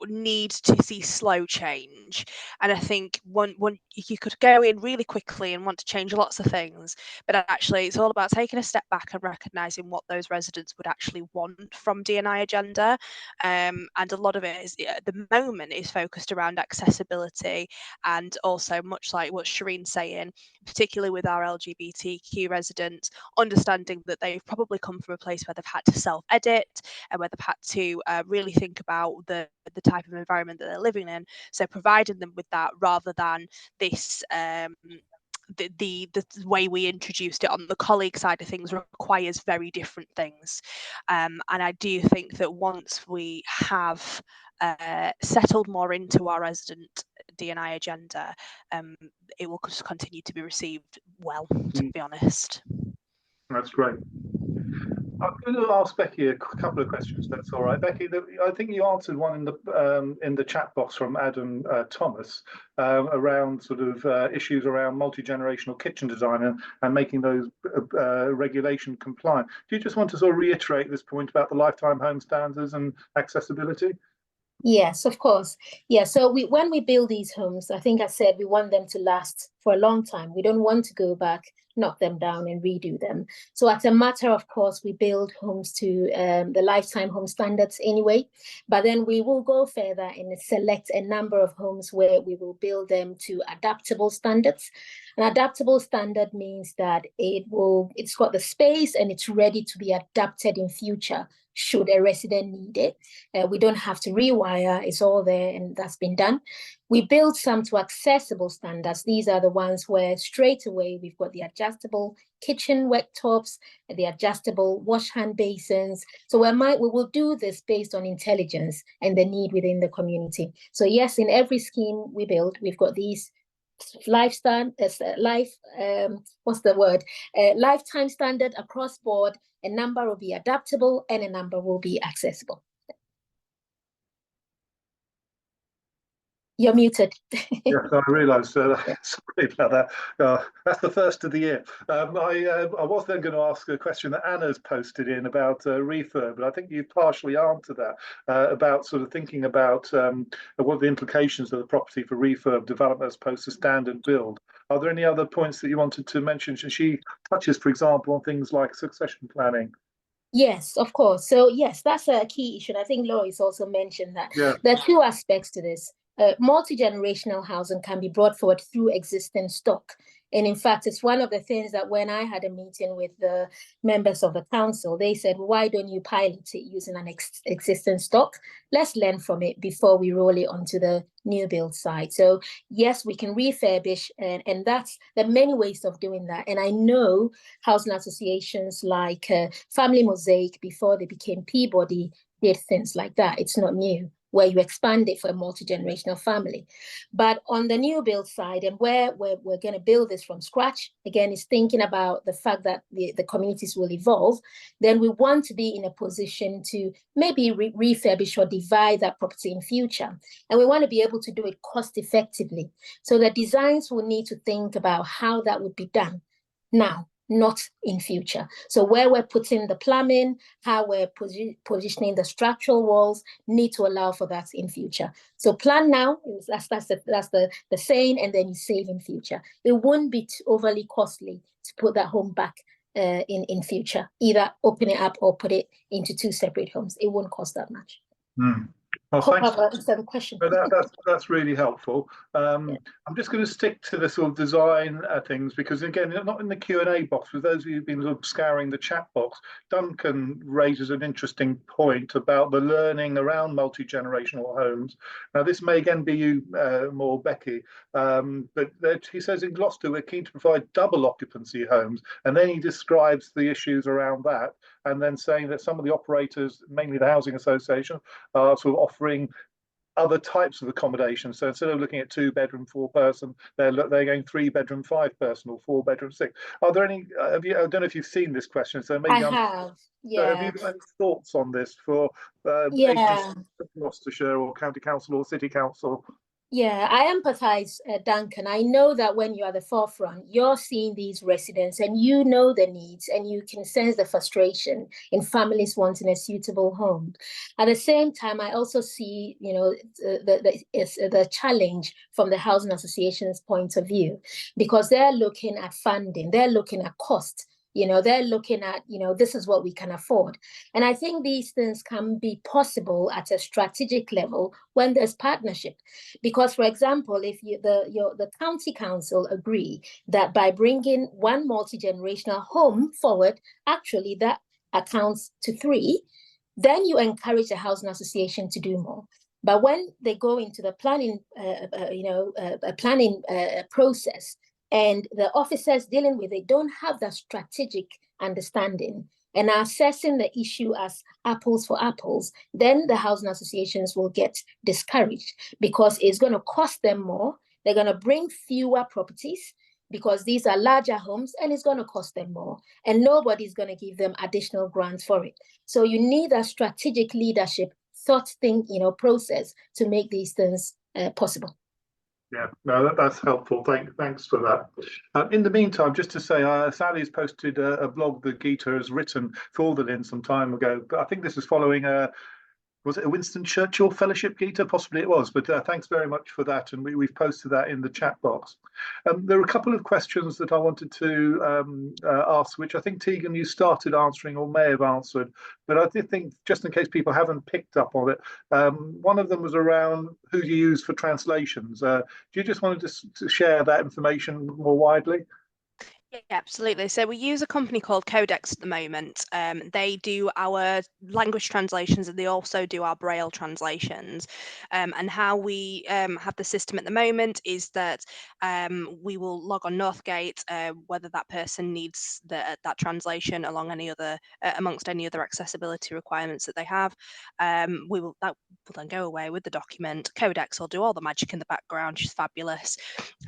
need to see slow change. And I think one you could go in really quickly and want to change lots of things, but actually it's all about taking a step back and recognizing what those residents would actually want from D&I agenda. And a lot of it is, at the moment, is focused around accessibility, and also, much like what Shireen's saying, particularly with our LGBTQ residents, understanding that they've probably come from a place where they've had to self-edit and where they've had to really think about the type of environment that they're living in. So providing them with that, rather than this the way we introduced it on the colleague side of things, requires very different things. And I do think that once we have settled more into our resident D&I agenda, it will just continue to be received well, to be honest. That's great. I'm going to ask Becky a couple of questions. That's all right, Becky. I think you answered one in the chat box from Adam Thomas around sort of issues around multi-generational kitchen design and making those regulation compliant. Do you just want to sort of reiterate this point about the lifetime home standards and accessibility? Yes, of course. Yeah, so when we build these homes, I think I said we want them to last for a long time. We don't want to go back, knock them down and redo them. So as a matter of course, we build homes to the lifetime home standards anyway, but then we will go further and select a number of homes where we will build them to adaptable standards. An adaptable standard means that it's got the space and it's ready to be adapted in future should a resident need it. We don't have to rewire, it's all there and that's been done. We build some to accessible standards. These are the ones where straight away we've got the adjustable kitchen worktops, the adjustable wash hand basins. So we will do this based on intelligence and the need within the community. So yes, in every scheme we build, we've got these lifetime standard across board. A number will be adaptable and a number will be accessible. You're muted. Yes, I realised. Sorry about that. That's the first of the year. I was then going to ask a question that Anna's posted in about refurb, but I think you partially answered that about sort of thinking about what are the implications of the property for refurb development as opposed to standard build. Are there any other points that you wanted to mention? She touches, for example, on things like succession planning. Yes, of course. So yes, that's a key issue. And I think Lois also mentioned that. Yeah. There are two aspects to this. Multi-generational housing can be brought forward through existing stock. And in fact, it's one of the things that when I had a meeting with the members of the council, they said, why don't you pilot it using an existing stock? Let's learn from it before we roll it onto the new build side. So yes, we can refurbish, and there are many ways of doing that. And I know housing associations like Family Mosaic, before they became Peabody, did things like that. It's not new, where you expand it for a multi-generational family. But on the new build side, and where we're going to build this from scratch, again, is thinking about the fact that the communities will evolve. Then we want to be in a position to maybe refurbish or divide that property in future. And we want to be able to do it cost effectively. So the designs will need to think about how that would be done now, not in future. So where we're putting the plumbing, how we're positioning the structural walls need to allow for that in future. So plan now, that's the saying, and then you save in future. It won't be overly costly to put that home back in future, either open it up or put it into two separate homes. It won't cost that much. Well, thanks. That's question. That's really helpful. I'm just going to stick to the sort of design things because, again, not in the Q&A box, for those of you who've been sort of scouring the chat box, Duncan raises an interesting point about the learning around multi-generational homes. Now, this may again be you more, Becky, but he says in Gloucester, we're keen to provide double occupancy homes, and then he describes the issues around that, and then saying that some of the operators, mainly the housing association, are sort of offering other types of accommodation. So instead of looking at 2-bedroom, 4-person, they're going 3-bedroom, 5-person, or 4-bedroom, 6. Are there any? I don't know if you've seen this question. So maybe I have. Yeah. So have you got any thoughts on this for Gloucestershire or County Council or City Council? Yeah, I empathize, Duncan. I know that when you're at the forefront, you're seeing these residents and you know the needs and you can sense the frustration in families wanting a suitable home. At the same time, I also see, the challenge from the housing association's point of view, because they're looking at funding, they're looking at cost. They're looking at, this is what we can afford. And I think these things can be possible at a strategic level when there's partnership. Because, for example, if the county council agree that by bringing one multi-generational home forward, actually that accounts to 3, then you encourage the housing association to do more. But when they go into the planning, process, and the officers dealing with it don't have that strategic understanding, and are assessing the issue as apples for apples, then the housing associations will get discouraged because it's going to cost them more. They're going to bring fewer properties because these are larger homes, and it's going to cost them more. And nobody's going to give them additional grants for it. So you need a strategic leadership process to make these things possible. Yeah, no, that's helpful. Thanks for that. In the meantime, just to say, Sally's posted a blog that Geeta has written for the LIN some time ago. But I think this is following was it a Winston Churchill Fellowship, Geeta? Possibly it was, but thanks very much for that. And we've posted that in the chat box. There are a couple of questions that I wanted to ask, which I think, Tegan, you started answering or may have answered. But I did think, just in case people haven't picked up on it, one of them was around who you use for translations. Do you just want to share that information more widely? Yeah, absolutely. So we use a company called Codex at the moment. They do our language translations, and they also do our Braille translations. And how we have the system at the moment is that we will log on Northgate whether that person needs that translation along any other amongst any other accessibility requirements that they have. That will then go away with the document. Codex will do all the magic in the background. She's fabulous,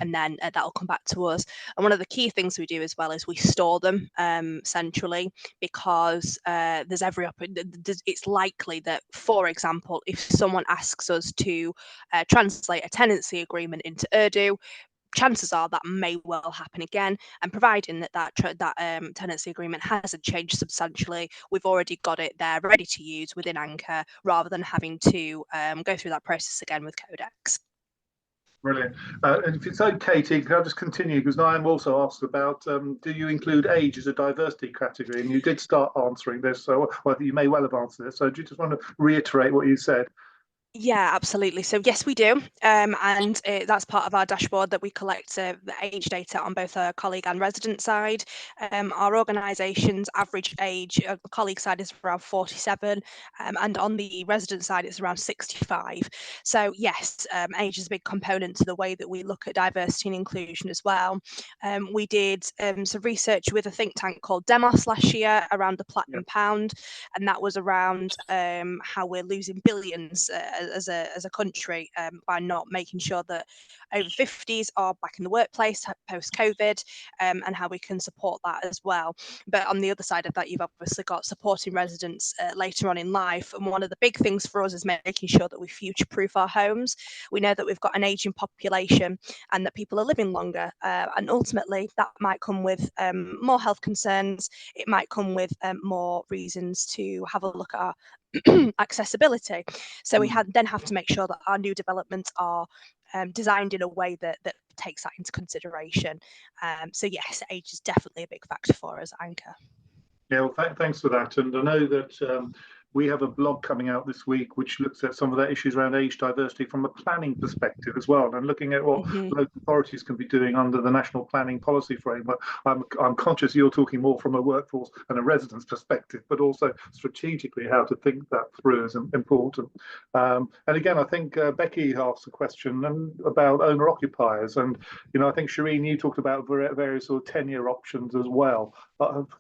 and then that'll come back to us. And one of the key things we do as well is we store them centrally, because it's likely that, for example, if someone asks us to translate a tenancy agreement into Urdu, chances are that may well happen again, and providing that tenancy agreement hasn't changed substantially, we've already got it there ready to use within Anchor, rather than having to go through that process again with Codex. Brilliant. And if it's okay, Tegan, can I just continue? Because Niall also asked about, do you include age as a diversity category? And you did start answering this, so well, you may well have answered this. So do you just want to reiterate what you said? Yeah, absolutely. So yes, we do. And that's part of our dashboard that we collect the age data on both our colleague and resident side. Our organisation's average age, the colleague side is around 47, and on the resident side it's around 65. So yes, age is a big component to the way that we look at diversity and inclusion as well. We did some research with a think tank called Demos last year around the Platinum Pound, and that was around how we're losing billions as a country by not making sure that over 50s are back in the workplace post-COVID, and how we can support that as well. But on the other side of that, you've obviously got supporting residents later on in life, and one of the big things for us is making sure that we future-proof our homes. We know that we've got an ageing population and that people are living longer, and ultimately that might come with more health concerns. It might come with more reasons to have a look at our accessibility. So we then have to make sure that our new developments are designed in a way that takes that into consideration. So yes, age is definitely a big factor for us at Anchor. Yeah, well, thanks for that. And I know that we have a blog coming out this week which looks at some of the issues around age diversity from a planning perspective as well, and looking at what local authorities can be doing under the National Planning Policy Framework. I'm conscious you're talking more from a workforce and a residents perspective, but also strategically how to think that through is important. And again, I think Becky asked a question about owner occupiers, and I think Shireen, you talked about various sort of 10-year options as well.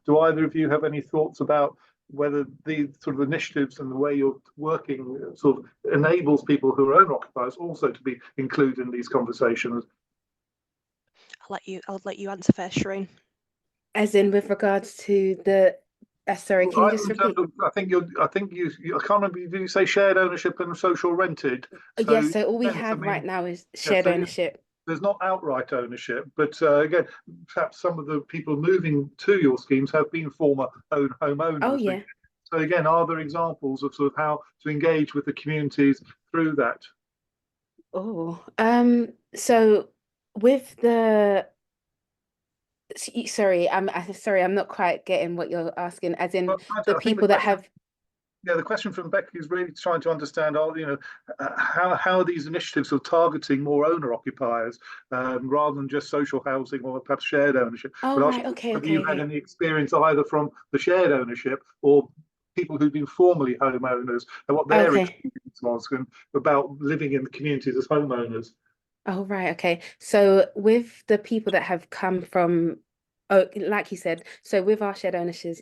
Do either of you have any thoughts about whether the sort of initiatives and the way you're working sort of enables people who are owner occupiers also to be included in these conversations? I'll let you answer first, Shireen. As in with regards to the sorry, can you just repeat? I think you I can't remember, did you say shared ownership and social rented? Yes, so all we have right now is shared ownership. There's not outright ownership, but again, perhaps some of the people moving to your schemes have been former homeowners. Oh, yeah. So again, are there examples of sort of how to engage with the communities through that? Oh, so with the sorry, I'm not quite getting what you're asking. As in the people that have. Yeah, the question from Becky is really trying to understand, how are these initiatives are targeting more owner occupiers rather than just social housing or perhaps shared ownership. Oh, but right, okay, have you had any experience either from the shared ownership or people who've been formerly homeowners and what their experience was about living in the communities as homeowners? Oh, right, okay. So with the people that have come from, like you said, so with our shared ownership,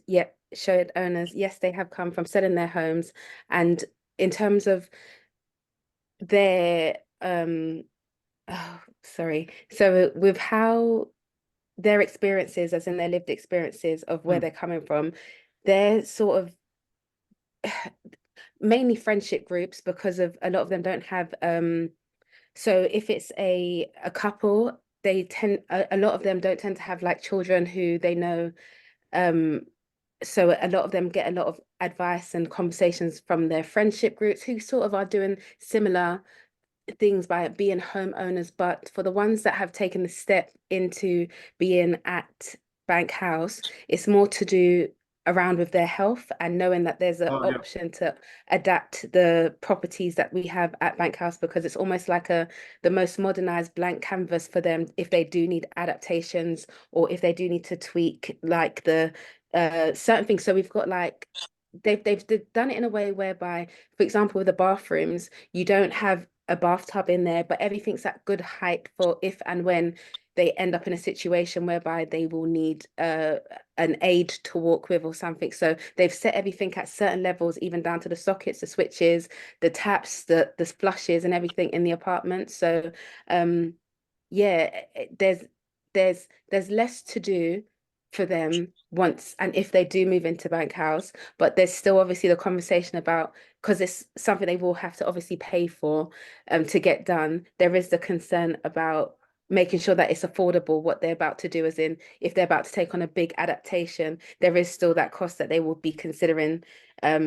shared owners, yes, they have come from selling their homes, and in terms of their so with how their experiences, as in their lived experiences of where they're coming from, they're sort of mainly friendship groups, because of a lot of them don't have so if it's a couple, they tend a lot of them don't tend to have like children who they know, so a lot of them get a lot of advice and conversations from their friendship groups who sort of are doing similar things by being homeowners. But for the ones that have taken the step into being at Bank House, it's more to do around with their health and knowing that there's an option to adapt the properties that we have at Bank House, because it's almost like the most modernized blank canvas for them if they do need adaptations, or if they do need to tweak like the certain things. So we've got like they've done it in a way whereby, for example, with the bathrooms, you don't have a bathtub in there, but everything's at good height for if and when they end up in a situation whereby they will need an aid to walk with or something. So they've set everything at certain levels, even down to the sockets, the switches, the taps, the flushes and everything in the apartment. So yeah, there's less to do for them once and if they do move into Bank House, but there's still obviously the conversation about, because it's something they will have to obviously pay for to get done. There is the concern about making sure that it's affordable what they're about to do, as in if they're about to take on a big adaptation, there is still that cost that they will be considering. Yeah,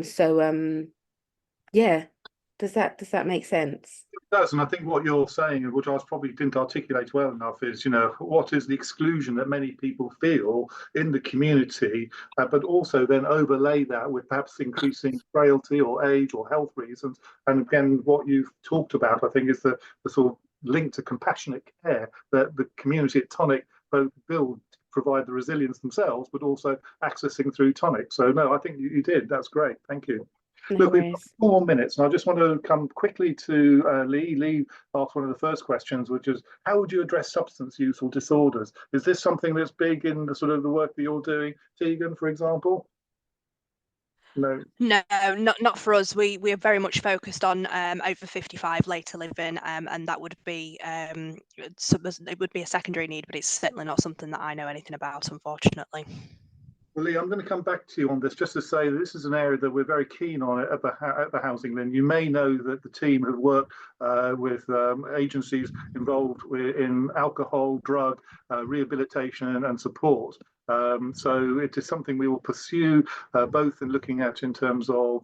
does that make sense? It does, and I think what you're saying, which I probably didn't articulate well enough, is what is the exclusion that many people feel in the community, but also then overlay that with perhaps increasing frailty or age or health reasons. And again, what you've talked about, I think, is the sort of link to compassionate care that the community at Tonic both build, provide the resilience themselves, but also accessing through Tonic. So no, I think you did. That's great. Thank you. No Look, we've got worries. 4 minutes, and I just want to come quickly to Lee. Lee asked one of the first questions, which is, how would you address substance use or disorders? Is this something that's big in the sort of the work that you're doing, Tegan, for example? No. No, not for us. We're very much focused on over 55 later living, and that would be it would be a secondary need, but it's certainly not something that I know anything about, unfortunately. Well, Lee, I'm going to come back to you on this just to say this is an area that we're very keen on at the Housing LIN. You may know that the team have worked with agencies involved in alcohol, drug, rehabilitation and support. So it is something we will pursue both in looking at in terms of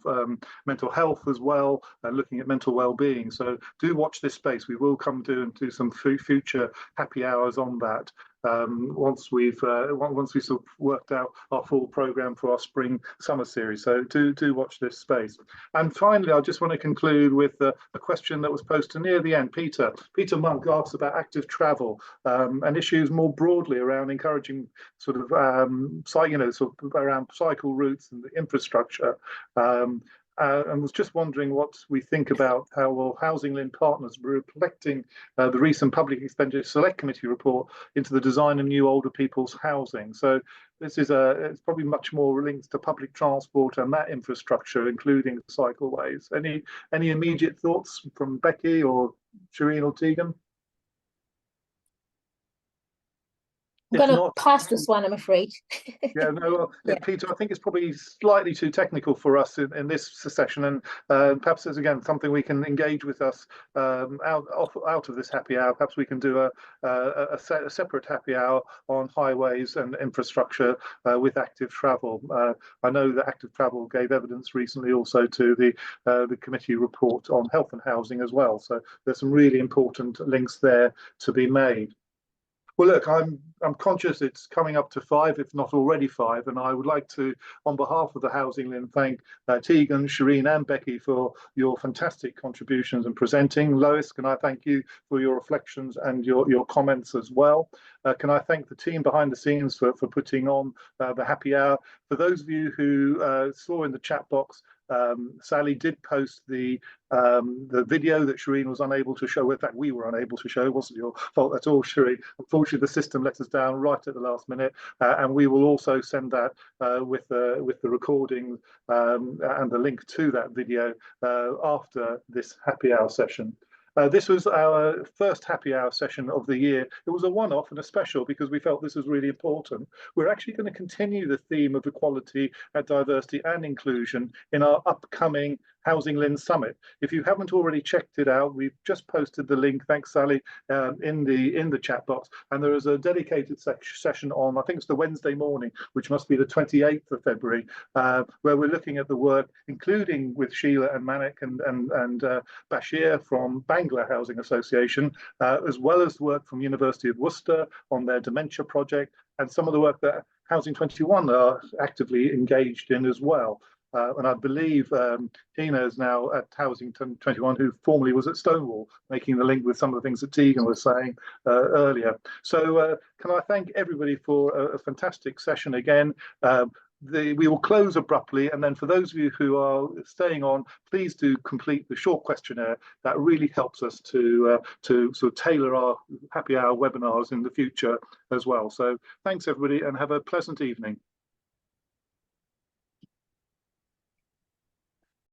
mental health as well, looking at mental well-being. So do watch this space. We will come to and do some future happy hours on that. Once we've sort of worked out our full program for our spring summer series. So do watch this space. And finally, I just want to conclude with a question that was posted near the end. Peter Monk asks about active travel and issues more broadly around encouraging sort of sort of around cycle routes and the infrastructure. And was just wondering what we think about how well Housing LIN partners were reflecting the recent Public Expenditure Select Committee report into the design of new older people's housing. So this is it's probably much more linked to public transport and that infrastructure, including cycleways. Any immediate thoughts from Becky or Shireen or Tegan? I'm going to pass this one, I'm afraid. Yeah, no, Peter, I think it's probably slightly too technical for us in this session, and perhaps there's again something we can engage with us out of this happy hour. Perhaps we can do a separate happy hour on highways and infrastructure with active travel. I know that active travel gave evidence recently also to the committee report on health and housing as well. So there's some really important links there to be made. Well, look, I'm conscious it's coming up to 5, if not already 5, and I would like to, on behalf of the Housing LIN, thank Tegan, Shireen, and Becky for your fantastic contributions and presenting. Lois, can I thank you for your reflections and your comments as well? Can I thank the team behind the scenes for putting on the happy hour? For those of you who saw in the chat box Sally did post the video that Shireen was unable to show. In fact, we were unable to show. It wasn't your fault at all, Shireen. Unfortunately, the system let us down right at the last minute, and we will also send that with the recording and the link to that video after this happy hour session. This was our first happy hour session of the year. It was a one-off and a special because we felt this was really important. We're actually going to continue the theme of equality, diversity and inclusion in our upcoming HousingLIN Summit. If you haven't already checked it out, we've just posted the link, thanks Sally, in the chat box, and there is a dedicated session on, I think it's the Wednesday morning, which must be the 28th of February, where we're looking at the work, including with Sheila and Manik and Bashir from Bangla Housing Association, as well as work from University of Worcester on their dementia project, and some of the work that Housing 21 are actively engaged in as well. And I believe Tina is now at Housing 21, who formerly was at Stonewall, making the link with some of the things that Tegan was saying earlier. So can I thank everybody for a fantastic session again. We will close abruptly, and then for those of you who are staying on, please do complete the short questionnaire. That really helps us to sort of tailor our happy hour webinars in the future as well. So thanks everybody, and have a pleasant evening.